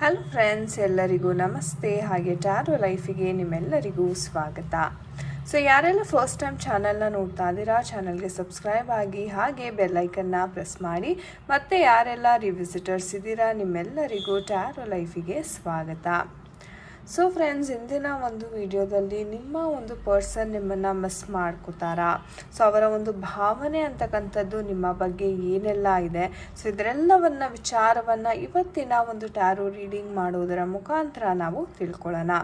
Hello friends, ಎಲ್ಲರಿಗೂ ನಮಸ್ತೆ. ಹಾಗೆ ಟ್ಯಾರೋ ಲೈಫಿಗೆ ನಿಮ್ಮೆಲ್ಲರಿಗೂ ಸ್ವಾಗತ. ಸೊ ಯಾರೆಲ್ಲ ಫಸ್ಟ್ ಟೈಮ್ ಚಾನಲ್ನ ನೋಡ್ತಾ ಇದ್ದೀರಾ, ಚಾನಲ್ಗೆ ಸಬ್ಸ್ಕ್ರೈಬ್ ಆಗಿ ಹಾಗೆ ಬೆಲ್ಲೈಕನ್ನ ಪ್ರೆಸ್ ಮಾಡಿ. ಮತ್ತು ಯಾರೆಲ್ಲ ರಿವಿಸಿಟರ್ಸ್ ಇದ್ದೀರಾ ನಿಮ್ಮೆಲ್ಲರಿಗೂ ಟ್ಯಾರೋ ಲೈಫಿಗೆ ಸ್ವಾಗತ. ಸೊ ಫ್ರೆಂಡ್ಸ್, ಇಂದಿನ ಒಂದು ವಿಡಿಯೋದಲ್ಲಿ ನಿಮ್ಮ ಒಂದು ಪರ್ಸನ್ ನಿಮ್ಮನ್ನು ಮಿಸ್ ಮಾಡ್ಕೋತಾರಾ, ಸೊ ಅವರ ಒಂದು ಭಾವನೆ ಅಂತಕ್ಕಂಥದ್ದು ನಿಮ್ಮ ಬಗ್ಗೆ ಏನೆಲ್ಲ ಇದೆ, ಸೊ ಇದರೆಲ್ಲವನ್ನು ವಿಚಾರವನ್ನು ಇವತ್ತಿನ ಒಂದು ಟ್ಯಾರೋ ರೀಡಿಂಗ್ ಮಾಡೋದರ ಮುಖಾಂತರ ನಾವು ತಿಳ್ಕೊಳ್ಳೋಣ.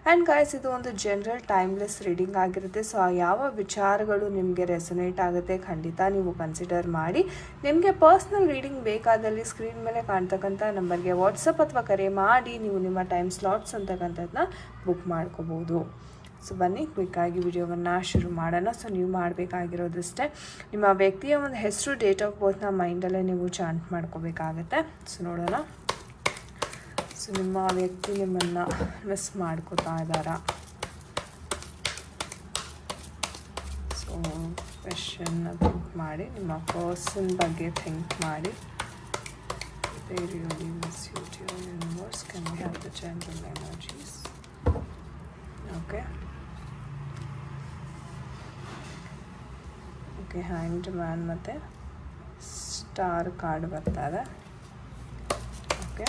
ಆ್ಯಂಡ್ ಗಾಯ್ಸ್, ಇದು ಒಂದು ಜನರಲ್ ಟೈಮ್ಲೆಸ್ ರೀಡಿಂಗ್ ಆಗಿರುತ್ತೆ. ಸೊ ಯಾವ ವಿಚಾರಗಳು ನಿಮಗೆ ರೆಸೊನೇಟ್ ಆಗುತ್ತೆ ಖಂಡಿತ ನೀವು ಕನ್ಸಿಡರ್ ಮಾಡಿ. ನಿಮಗೆ ಪರ್ಸ್ನಲ್ ರೀಡಿಂಗ್ ಬೇಕಾದಲ್ಲಿ ಸ್ಕ್ರೀನ್ ಮೇಲೆ ಕಾಣ್ತಕ್ಕಂಥ ನಂಬರ್ಗೆ ವಾಟ್ಸಪ್ ಅಥವಾ ಕರೆ ಮಾಡಿ ನೀವು ನಿಮ್ಮ ಟೈಮ್ ಸ್ಲಾಟ್ಸ್ ಅಂತಕ್ಕಂಥದ್ದನ್ನ ಬುಕ್ ಮಾಡ್ಕೋಬೋದು. ಸೊ ಬನ್ನಿ ಕ್ವಿಕ್ಕಾಗಿ ವಿಡಿಯೋವನ್ನು ಶುರು ಮಾಡೋಣ. ಸೊ ನೀವು ಮಾಡಬೇಕಾಗಿರೋದಷ್ಟೇ, ನಿಮ್ಮ ವ್ಯಕ್ತಿಯ ಒಂದು ಹೆಸರು, ಡೇಟ್ ಆಫ್ ಬರ್ತ್ನ ಮೈಂಡಲ್ಲೇ ನೀವು ಚಾಂಟ್ ಮಾಡ್ಕೋಬೇಕಾಗತ್ತೆ. ಸೊ ನೋಡೋಣ, ಸೊ ನಿಮ್ಮ ವ್ಯಕ್ತಿ ನಿಮ್ಮನ್ನು ಮಿಸ್ ಮಾಡ್ಕೋತಾ ಇದ್ದಾರಾ? ಸೊ ಕ್ವೆಶ್ಚನ್ನ ಥಿಂಕ್ ಮಾಡಿ, ನಿಮ್ಮ ಪರ್ಸನ್ ಬಗ್ಗೆ ಥಿಂಕ್ ಮಾಡಿ. They really miss you to your universe. Can we have the general energies? Okay. Okay, Hanged Man ಮತ್ತೆ ಸ್ಟಾರ್ ಕಾರ್ಡ್ ಬರ್ತಾ ಇದೆ. ಓಕೆ,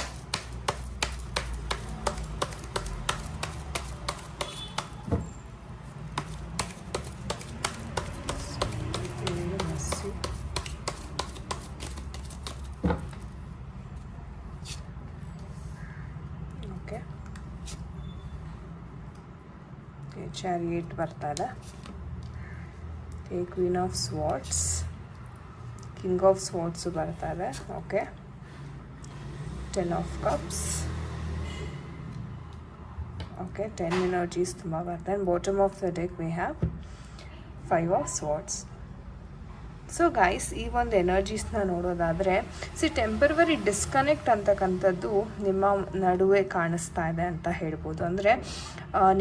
ಚಾರಿಯೇಟ್ ಬರ್ತಾ ಇದೆ. Queen of swords, king of swords ಬರ್ತಾ ಇದೆ. Okay, 10 of cups. Okay, 10 energies ತುಂಬ ಬರ್ತಾ ಇದೆ. Bottom of the deck we have 5 of swords. So guys, ಈ ಒಂದು ಎನರ್ಜೀಸ್ನ ನೋಡೋದಾದರೆ, ಟೆಂಪರವರಿ ಡಿಸ್ಕನೆಕ್ಟ್ ಅಂತಕ್ಕಂಥದ್ದು ನಿಮ್ಮ ನಡುವೆ ಕಾಣಿಸ್ತಾ ಇದೆ ಅಂತ ಹೇಳ್ಬೋದು. ಅಂದರೆ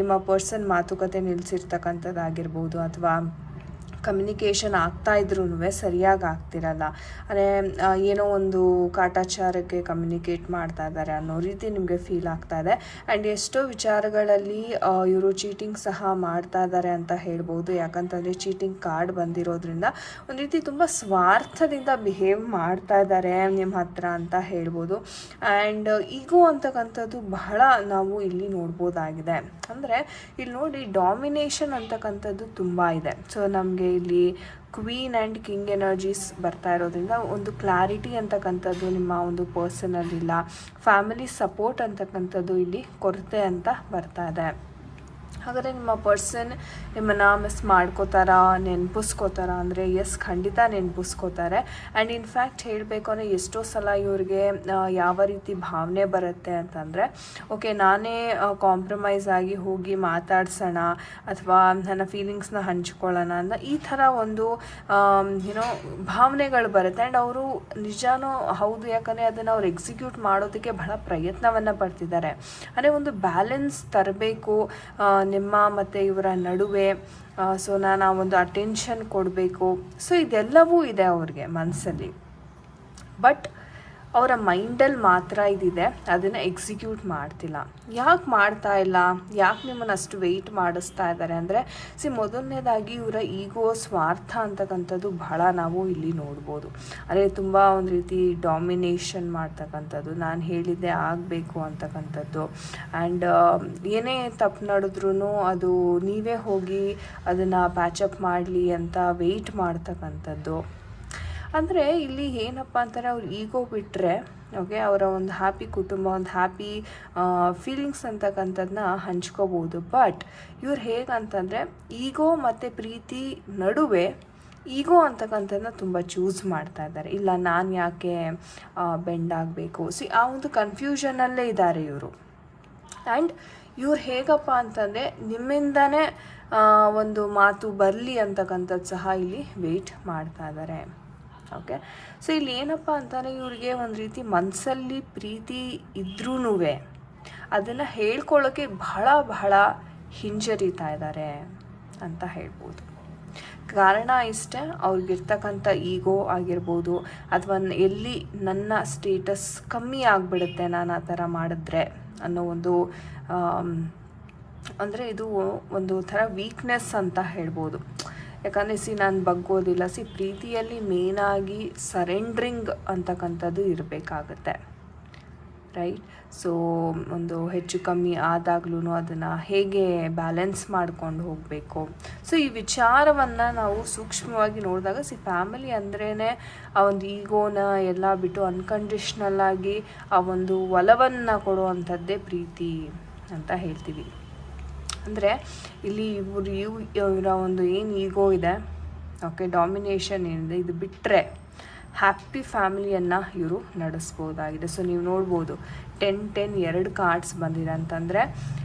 ನಿಮ್ಮ ಪರ್ಸನ್ ಮಾತುಕತೆ ನಿಲ್ಲಿಸಿರ್ತಕ್ಕಂಥದ್ದಾಗಿರ್ಬೋದು, ಅಥವಾ ಕಮ್ಯುನಿಕೇಷನ್ ಆಗ್ತಾಯಿದ್ರೂ ಸರಿಯಾಗಿ ಆಗ್ತಿರಲ್ಲ, ಅಂದರೆ ಏನೋ ಒಂದು ಕಾಟಾಚಾರಕ್ಕೆ ಕಮ್ಯುನಿಕೇಟ್ ಮಾಡ್ತಾ ಇದ್ದಾರೆ ಅನ್ನೋ ರೀತಿ ನಿಮಗೆ ಫೀಲ್ ಆಗ್ತಾ ಇದೆ. ಆ್ಯಂಡ್ ಎಷ್ಟೋ ವಿಚಾರಗಳಲ್ಲಿ ಇವರು ಚೀಟಿಂಗ್ ಸಹ ಮಾಡ್ತಾ ಇದ್ದಾರೆ ಅಂತ ಹೇಳ್ಬೋದು. ಯಾಕಂತಂದರೆ ಚೀಟಿಂಗ್ ಕಾರ್ಡ್ ಬಂದಿರೋದ್ರಿಂದ ಒಂದು ರೀತಿ ತುಂಬ ಸ್ವಾರ್ಥದಿಂದ ಬಿಹೇವ್ ಮಾಡ್ತಾ ಇದ್ದಾರೆ ನಿಮ್ಮ ಹತ್ರ ಅಂತ ಹೇಳ್ಬೋದು. ಆ್ಯಂಡ್ ಈಗೋ ಅಂತಕ್ಕಂಥದ್ದು ಬಹಳ ನಾವು ಇಲ್ಲಿ ನೋಡ್ಬೋದಾಗಿದೆ. ಅಂದರೆ ಇಲ್ಲಿ ನೋಡಿ, ಡಾಮಿನೇಷನ್ ಅಂತಕ್ಕಂಥದ್ದು ತುಂಬ ಇದೆ. ಸೊ ನಮಗೆ ಇಲ್ಲಿ ಕ್ವೀನ್ ಆ್ಯಂಡ್ ಕಿಂಗ್ ಎನರ್ಜೀಸ್ ಬರ್ತಾ ಇರೋದ್ರಿಂದ ಒಂದು ಕ್ಲಾರಿಟಿ ಅಂತಕ್ಕಂಥದ್ದು ನಿಮ್ಮ ಒಂದು ಪರ್ಸನಲ್ಲಿಲ್ಲ. ಫ್ಯಾಮಿಲಿ ಸಪೋರ್ಟ್ ಅಂತಕ್ಕಂಥದ್ದು ಇಲ್ಲಿ ಕೊರತೆ ಅಂತ ಬರ್ತಾ ಇದೆ. ಹಾಗಾದರೆ ನಿಮ್ಮ ಪರ್ಸನ್ ನಿಮ್ಮನ್ನು ಮಿಸ್ ಮಾಡ್ಕೋತಾರಾ, ನೆನಪಿಸ್ಕೋತಾರಾ ಅಂದರೆ ಎಸ್, ಖಂಡಿತ ನೆನಪಿಸ್ಕೋತಾರೆ. ಆ್ಯಂಡ್ ಇನ್ಫ್ಯಾಕ್ಟ್ ಹೇಳಬೇಕು ಅಂದರೆ ಎಷ್ಟೋ ಸಲ ಇವ್ರಿಗೆ ಯಾವ ರೀತಿ ಭಾವನೆ ಬರುತ್ತೆ ಅಂತಂದರೆ, ಓಕೆ ನಾನೇ ಕಾಂಪ್ರಮೈಸ್ ಆಗಿ ಹೋಗಿ ಮಾತಾಡ್ಸೋಣ ಅಥವಾ ನನ್ನ ಫೀಲಿಂಗ್ಸ್ನ ಹಂಚ್ಕೊಳ್ಳೋಣ ಅಂತ ಈ ಥರ ಒಂದು ಭಾವನೆಗಳು ಬರುತ್ತೆ. ಆ್ಯಂಡ್ ಅವರು ನಿಜಾನೂ ಹೌದು, ಯಾಕಂದರೆ ಅದನ್ನು ಅವ್ರು ಎಕ್ಸಿಕ್ಯೂಟ್ ಮಾಡೋದಕ್ಕೆ ಬಹಳ ಪ್ರಯತ್ನವನ್ನು ಪಡ್ತಿದ್ದಾರೆ. ಅಂದರೆ ಒಂದು ಬ್ಯಾಲೆನ್ಸ್ ತರಬೇಕು ನಿಮ್ಮ ಮತ್ತು ಇವರ ನಡುವೆ. ಸೊ ನಾನು ಆ ಒಂದು ಅಟೆನ್ಷನ್ ಕೊಡಬೇಕು. ಸೊ ಇದೆಲ್ಲವೂ ಇದೆ ಅವ್ರಿಗೆ ಮನಸ್ಸಲ್ಲಿ, ಬಟ್ ಅವರ ಮೈಂಡಲ್ಲಿ ಮಾತ್ರ ಇದಿದೆ, ಅದನ್ನು ಎಕ್ಸಿಕ್ಯೂಟ್ ಮಾಡ್ತಿಲ್ಲ. ಯಾಕೆ ಮಾಡ್ತಾ ಇಲ್ಲ, ಯಾಕೆ ನಿಮ್ಮನ್ನು ಅಷ್ಟು ವೆಯ್ಟ್ ಮಾಡಿಸ್ತಾ ಇದ್ದಾರೆ ಅಂದರೆ, ಮೊದಲನೇದಾಗಿ ಇವರ ಈಗೋ, ಸ್ವಾರ್ಥ ಅಂತಕ್ಕಂಥದ್ದು ಬಹಳ ನಾವು ಇಲ್ಲಿ ನೋಡ್ಬೋದು. ಅಂದರೆ ತುಂಬ ಒಂದು ರೀತಿ ಡಾಮಿನೇಷನ್ ಮಾಡ್ತಕ್ಕಂಥದ್ದು, ನಾನು ಹೇಳಿದ್ದೆ ಆಗಬೇಕು ಅಂತಕ್ಕಂಥದ್ದು. ಆ್ಯಂಡ್ ಏನೇ ತಪ್ಪು ನಡೆದ್ರೂ ಅದು ನೀವೇ ಹೋಗಿ ಅದನ್ನು ಪ್ಯಾಚಪ್ ಮಾಡಲಿ ಅಂತ ವೆಯ್ಟ್ ಮಾಡ್ತಕ್ಕಂಥದ್ದು. ಅಂದರೆ ಇಲ್ಲಿ ಏನಪ್ಪ ಅಂತಾರೆ, ಅವ್ರು ಈಗೋ ಬಿಟ್ಟರೆ ಓಕೆ, ಅವರ ಒಂದು ಹ್ಯಾಪಿ ಕುಟುಂಬ, ಒಂದು ಹ್ಯಾಪಿ ಫೀಲಿಂಗ್ಸ್ ಅಂತಕ್ಕಂಥದ್ದನ್ನ ಹಂಚ್ಕೋಬೋದು. ಬಟ್ ಇವ್ರು ಹೇಗಂತಂದರೆ, ಈಗೋ ಮತ್ತು ಪ್ರೀತಿ ನಡುವೆ ಈಗೋ ಅಂತಕ್ಕಂಥದ್ದನ್ನ ತುಂಬ ಚೂಸ್ ಮಾಡ್ತಾ ಇದ್ದಾರೆ. ಇಲ್ಲ, ನಾನು ಯಾಕೆ ಬೆಂಡ್ ಆಗಬೇಕು, ಆ ಒಂದು ಕನ್ಫ್ಯೂಷನಲ್ಲೇ ಇದ್ದಾರೆ ಇವರು. ಆ್ಯಂಡ್ ಇವ್ರು ಹೇಗಪ್ಪ ಅಂತಂದರೆ, ನಿಮ್ಮಿಂದನೇ ಒಂದು ಮಾತು ಬರಲಿ ಅಂತಕ್ಕಂಥದ್ದು ಸಹ ಇಲ್ಲಿ ವೆಯ್ಟ್ ಮಾಡ್ತಾ ಇದ್ದಾರೆ. ಓಕೆ, ಸೊ ಇಲ್ಲಿ ಏನಪ್ಪ ಅಂತಾನೆ, ಇವ್ರಿಗೆ ಒಂದು ರೀತಿ ಮನಸ್ಸಲ್ಲಿ ಪ್ರೀತಿ ಇದ್ರೂ ಅದನ್ನು ಹೇಳ್ಕೊಳ್ಳೋಕ್ಕೆ ಬಹಳ ಹಿಂಜರಿತಾ ಇದ್ದಾರೆ ಅಂತ ಹೇಳ್ಬೋದು. ಕಾರಣ ಇಷ್ಟೇ, ಅವ್ರಿಗಿರ್ತಕ್ಕಂಥ ಈಗೋ ಆಗಿರ್ಬೋದು, ಅಥವಾ ಎಲ್ಲಿ ನನ್ನ ಸ್ಟೇಟಸ್ ಕಮ್ಮಿ ಆಗಿಬಿಡುತ್ತೆ ನಾನು ಆ ಥರ ಮಾಡಿದ್ರೆ ಅನ್ನೋ ಒಂದು ಅಂದರೆ ಇದು ಒಂದು ಥರ ವೀಕ್ನೆಸ್ ಅಂತ ಹೇಳ್ಬೋದು. ಯಾಕಂದರೆ ನಾನು ಬಗ್ಗೋದಿಲ್ಲ. ಪ್ರೀತಿಯಲ್ಲಿ ಮೇನಾಗಿ ಸರೆಂಡ್ರಿಂಗ್ ಅಂತಕ್ಕಂಥದ್ದು ಇರಬೇಕಾಗತ್ತೆ, ರೈಟ್? ಸೊ ಒಂದು ಹೆಚ್ಚು ಕಮ್ಮಿ ಆದಾಗ್ಲೂ ಅದನ್ನು ಹೇಗೆ ಬ್ಯಾಲೆನ್ಸ್ ಮಾಡ್ಕೊಂಡು ಹೋಗಬೇಕು. ಸೊ ಈ ವಿಚಾರವನ್ನು ನಾವು ಸೂಕ್ಷ್ಮವಾಗಿ ನೋಡಿದಾಗ ಫ್ಯಾಮಿಲಿ ಅಂದ್ರೇ ಆ ಒಂದು ಈಗೋನ ಎಲ್ಲ ಬಿಟ್ಟು ಅನ್ಕಂಡೀಷ್ನಲ್ಲಾಗಿ ಆ ಒಂದು ಒಲವನ್ನು ಕೊಡುವಂಥದ್ದೇ ಪ್ರೀತಿ ಅಂತ ಹೇಳ್ತೀವಿ. ಅಂದರೆ ಇಲ್ಲಿ ಇವರ ಒಂದು ಏನು ಈಗೋ ಇದೆ, ಓಕೆ, ಡಾಮಿನೇಷನ್ ಏನಿದೆ, ಇದು ಬಿಟ್ಟರೆ ಹ್ಯಾಪಿ ಫ್ಯಾಮಿಲಿಯನ್ನು ಇವರು ನಡೆಸ್ಬೋದಾಗಿದೆ. ಸೊ ನೀವು ನೋಡ್ಬೋದು 10-10 2 ಕಾರ್ಡ್ಸ್ ಬಂದಿದೆ ಅಂತಂದರೆ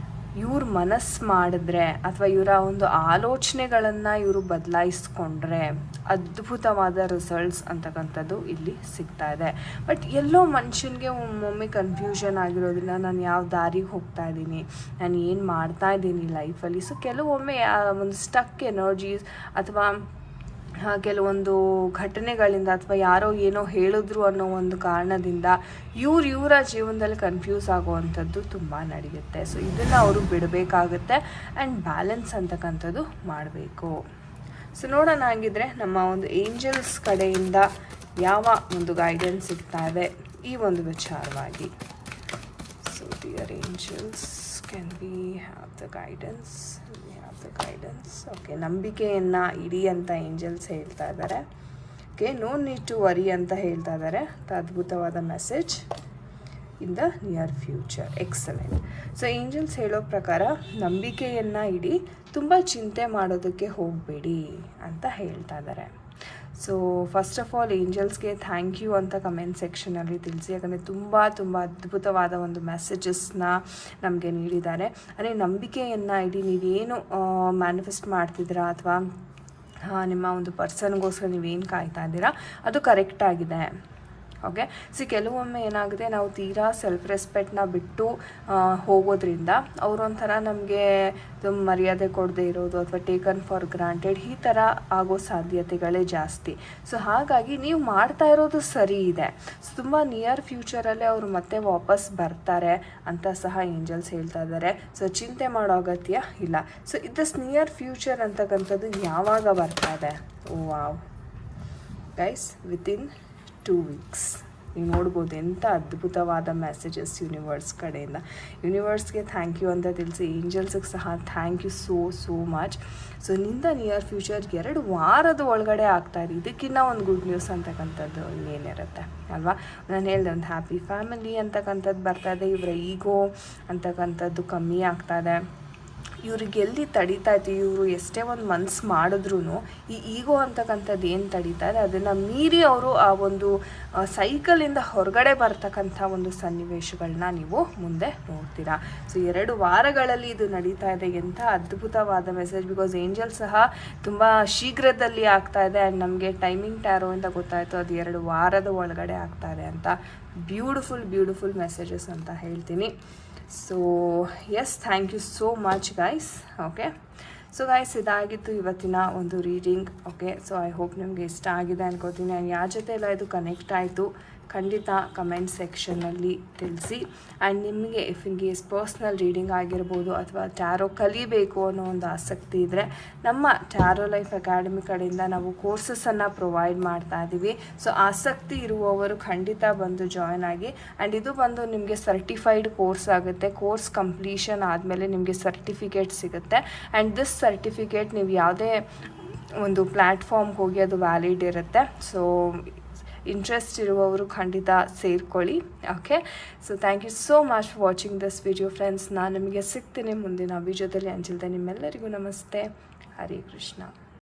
ಇವ್ರ ಮನಸ್ಸು ಮಾಡಿದ್ರೆ ಅಥವಾ ಇವರ ಒಂದು ಆಲೋಚನೆಗಳನ್ನು ಇವರು ಬದಲಾಯಿಸ್ಕೊಂಡ್ರೆ ಅದ್ಭುತವಾದ ರಿಸಲ್ಟ್ಸ್ ಅಂತಕ್ಕಂಥದ್ದು ಇಲ್ಲಿ ಸಿಗ್ತಾ ಇದೆ. ಬಟ್ ಎಲ್ಲೋ ಮನುಷ್ಯನಿಗೆ ಒಮ್ಮೊಮ್ಮೆ ಕನ್ಫ್ಯೂಷನ್ ಆಗಿರೋದ್ರಿಂದ ನಾನು ಯಾವ ದಾರಿಗೆ ಹೋಗ್ತಾ ಇದ್ದೀನಿ, ನಾನು ಏನು ಮಾಡ್ತಾ ಇದ್ದೀನಿ ಲೈಫಲ್ಲಿ. ಸೊ ಕೆಲವೊಮ್ಮೆ ಒಂದು ಸ್ಟಕ್ ಎನರ್ಜೀಸ್ ಅಥವಾ ಕೆಲವೊಂದು ಘಟನೆಗಳಿಂದ ಅಥವಾ ಯಾರೋ ಏನೋ ಹೇಳಿದ್ರು ಅನ್ನೋ ಒಂದು ಕಾರಣದಿಂದ ಇವರ ಜೀವನದಲ್ಲಿ ಕನ್ಫ್ಯೂಸ್ ಆಗುವಂಥದ್ದು ತುಂಬ ನಡೆಯುತ್ತೆ. ಸೊ ಇದನ್ನು ಅವರು ಬಿಡಬೇಕಾಗುತ್ತೆ ಆ್ಯಂಡ್ ಬ್ಯಾಲೆನ್ಸ್ ಅಂತಕ್ಕಂಥದ್ದು ಮಾಡಬೇಕು. ಸೊ ನೋಡೋಣ ಹಾಗಿದ್ರೆ ನಮ್ಮ ಒಂದು ಏಂಜಲ್ಸ್ ಕಡೆಯಿಂದ ಯಾವ ಒಂದು ಗೈಡೆನ್ಸ್ ಸಿಗ್ತಾ ಇದೆ ಈ ಒಂದು ವಿಚಾರವಾಗಿ. So dear angels, can we have the guidance? Guidance, okay, ನಂಬಿಕೆಯನ್ನು ಇಡಿ ಅಂತ ಏಂಜಲ್ಸ್ ಹೇಳ್ತಾ ಇದ್ದಾರೆ. Okay, no need to worry ಅಂತ ಹೇಳ್ತಾ ಇದ್ದಾರೆ. ಅದ್ಭುತವಾದ message in the near future. Excellent. So angels ಹೇಳೋ ಪ್ರಕಾರ ನಂಬಿಕೆಯನ್ನು ಇಡಿ, ತುಂಬ ಚಿಂತೆ ಮಾಡೋದಕ್ಕೆ ಹೋಗಬೇಡಿ ಅಂತ ಹೇಳ್ತಾ ಇದ್ದಾರೆ. ಸೊ ಫಸ್ಟ್ ಆಫ್ ಆಲ್ ಏಂಜಲ್ಸ್ಗೆ ಥ್ಯಾಂಕ್ ಯು ಅಂತ ಕಮೆಂಟ್ ಸೆಕ್ಷನಲ್ಲಿ ತಿಳಿಸಿ. ಯಾಕಂದರೆ ತುಂಬ ಅದ್ಭುತವಾದ ಒಂದು ಮೆಸೇಜಸ್ನ ನಮಗೆ ನೀಡಿದ್ದಾರೆ. ಅಂದರೆ ನಂಬಿಕೆಯನ್ನು ಇಡಿ, ನೀವೇನು ಮ್ಯಾನಿಫೆಸ್ಟ್ ಮಾಡ್ತಿದ್ದೀರಾ ಅಥವಾ ನಿಮ್ಮ ಒಂದು ಪರ್ಸನ್ಗೋಸ್ಕರ ನೀವೇನು ಕಾಯ್ತಾ ಇದ್ದೀರಾ ಅದು ಕರೆಕ್ಟಾಗಿದೆ. ಓಕೆ, ಕೆಲವೊಮ್ಮೆ ಏನಾಗುತ್ತೆ, ನಾವು ತೀರಾ ಸೆಲ್ಫ್ ರೆಸ್ಪೆಕ್ಟ್ನ ಬಿಟ್ಟು ಹೋಗೋದ್ರಿಂದ ಅವರೊಂಥರ ನಮಗೆ ಮರ್ಯಾದೆ ಕೊಡದೇ ಇರೋದು ಅಥವಾ ಟೇಕನ್ ಫಾರ್ ಗ್ರಾಂಟೆಡ್ ಈ ಥರ ಆಗೋ ಸಾಧ್ಯತೆಗಳೇ ಜಾಸ್ತಿ. ಸೊ ಹಾಗಾಗಿ ನೀವು ಮಾಡ್ತಾ ಇರೋದು ಸರಿ ಇದೆ. ಸೊ ತುಂಬ ನಿಯರ್ ಫ್ಯೂಚರಲ್ಲೇ ಅವರು ಮತ್ತೆ ವಾಪಸ್ ಬರ್ತಾರೆ ಅಂತ ಸಹ ಏಂಜಲ್ಸ್ ಹೇಳ್ತಾ ಇದ್ದಾರೆ. ಸೊ ಚಿಂತೆ ಮಾಡೋ ಅಗತ್ಯ ಇಲ್ಲ. ಸೊ ದಿಸ್ ನಿಯರ್ ಫ್ಯೂಚರ್ ಅಂತಕ್ಕಂಥದ್ದು ಯಾವಾಗ ಬರ್ತಾ ಇದೆ? ವಾವ್ ಗೈಸ್, ವಿತಿನ್ 2 weeks ನೀವು ನೋಡ್ಬೋದು ಎಂಥ ಅದ್ಭುತವಾದ ಮೆಸೇಜಸ್ ಯೂನಿವರ್ಸ್ ಕಡೆಯಿಂದ. ಯೂನಿವರ್ಸ್ಗೆ ಥ್ಯಾಂಕ್ ಯು ಅಂತ ತಿಳಿಸಿ, ಏಂಜಲ್ಸ್ಗೆ ಸಹ thank you so much. So ನಿಂದ ನಿಯರ್ ಫ್ಯೂಚರ್ 2 ವಾರದ ಒಳಗಡೆ ಆಗ್ತಾಯಿದೆ. ಇದಕ್ಕಿಂತ ಒಂದು ಗುಡ್ ನ್ಯೂಸ್ ಅಂತಕ್ಕಂಥದ್ದು ಇನ್ನೇನಿರುತ್ತೆ ಅಲ್ವಾ? ನಾನು ಹೇಳಿದೆ, ಒಂದು ಹ್ಯಾಪಿ ಫ್ಯಾಮಿಲಿ ಅಂತಕ್ಕಂಥದ್ದು ಬರ್ತಾಯಿದೆ. ಇವರ ಈಗೋ ಅಂತಕ್ಕಂಥದ್ದು ಕಮ್ಮಿ ಆಗ್ತಾಯಿದೆ. ಇವ್ರಿಗೆ ಎಲ್ಲಿ ತಡೀತಾ ಇತ್ತು, ಇವರು ಎಷ್ಟೇ ಒಂದು ಮನಸ್ಸು ಮಾಡಿದ್ರೂ ಈ ಈಗೋ ಅಂತಕ್ಕಂಥದ್ದು ಏನು ತಡೀತಾ ಇದೆ ಅದನ್ನು ಮೀರಿ ಅವರು ಆ ಒಂದು ಸೈಕಲಿಂದ ಹೊರಗಡೆ ಬರ್ತಕ್ಕಂಥ ಒಂದು ಸನ್ನಿವೇಶಗಳನ್ನ ನೀವು ಮುಂದೆ ನೋಡ್ತೀರಾ. ಸೊ 2 ವಾರಗಳಲ್ಲಿ ಇದು ನಡೀತಾ ಇದೆ. ಎಂಥ ಅದ್ಭುತವಾದ ಮೆಸೇಜ್. ಬಿಕಾಸ್ ಏಂಜಲ್ ಸಹ ತುಂಬ ಶೀಘ್ರದಲ್ಲಿ ಆಗ್ತಾ ಇದೆ ಆ್ಯಂಡ್ ನಮಗೆ ಟೈಮಿಂಗ್ ಟ್ಯಾರೋ ಅಂತ ಗೊತ್ತಾಯಿತು, ಅದು 2 ವಾರದ ಒಳಗಡೆ ಆಗ್ತಾ ಇದೆ ಅಂತ. ಬ್ಯೂಟಿಫುಲ್ ಮೆಸೇಜಸ್ ಅಂತ ಹೇಳ್ತೀನಿ. So yes, thank you so much guys. Okay, so guys, ಇದಾಗಿತ್ತು ಇವತ್ತಿನ ಒಂದು reading. Okay, so I hope ನಿಮಗೆ ಇಷ್ಟ ಆಗಿದೆ ಅನ್ಕೋತೀನಿ. ನಾನು ಯಾರ ಜೊತೆ ಎಲ್ಲ ಇದು ಕನೆಕ್ಟ್ ಆಯಿತು ಖಂಡಿತ ಕಮೆಂಟ್ ಸೆಕ್ಷನಲ್ಲಿ ತಿಳಿಸಿ. ಆ್ಯಂಡ್ ನಿಮಗೆ if in case personal reading ಆಗಿರ್ಬೋದು ಅಥವಾ ಟ್ಯಾರೋ ಕಲಿಬೇಕು ಅನ್ನೋ ಒಂದು ಆಸಕ್ತಿ ಇದ್ದರೆ ನಮ್ಮ ಟ್ಯಾರೋ ಲೈಫ್ ಅಕಾಡೆಮಿ ಕಡೆಯಿಂದ ನಾವು ಕೋರ್ಸಸನ್ನು ಪ್ರೊವೈಡ್ ಮಾಡ್ತಾ ಇದ್ದೀವಿ. ಸೊ ಆಸಕ್ತಿ ಇರುವವರು ಖಂಡಿತ ಬಂದು ಜಾಯ್ನ್ ಆಗಿ. ಆ್ಯಂಡ್ ಇದು ಬಂದು ನಿಮಗೆ ಸರ್ಟಿಫೈಡ್ ಕೋರ್ಸ್ ಆಗುತ್ತೆ. ಕೋರ್ಸ್ ಕಂಪ್ಲೀಷನ್ ಆದಮೇಲೆ ನಿಮಗೆ ಸರ್ಟಿಫಿಕೇಟ್ ಸಿಗುತ್ತೆ. ಆ್ಯಂಡ್ ದಿಸ್ ಸರ್ಟಿಫಿಕೇಟ್ ನೀವು ಯಾವುದೇ ಒಂದು ಪ್ಲ್ಯಾಟ್ಫಾರ್ಮ್ಗೆ ಹೋಗಿ ಅದು ವ್ಯಾಲಿಡ್ ಇರುತ್ತೆ. ಸೊ ಇಂಟ್ರೆಸ್ಟ್ ಇರುವವರು ಖಂಡಿತ ಸೇರ್ಕೊಳ್ಳಿ. Okay, so thank you so much for watching this video friends. ನಾನು ನಿಮಗೆ ಸಿಗ್ತೀನಿ ಮುಂದಿನ ವಿಡಿಯೋದಲ್ಲಿ. ಅಂಚಿಲ್ದೆ ನಿಮ್ಮೆಲ್ಲರಿಗೂ ನಮಸ್ತೆ. ಹರೇ ಕೃಷ್ಣ.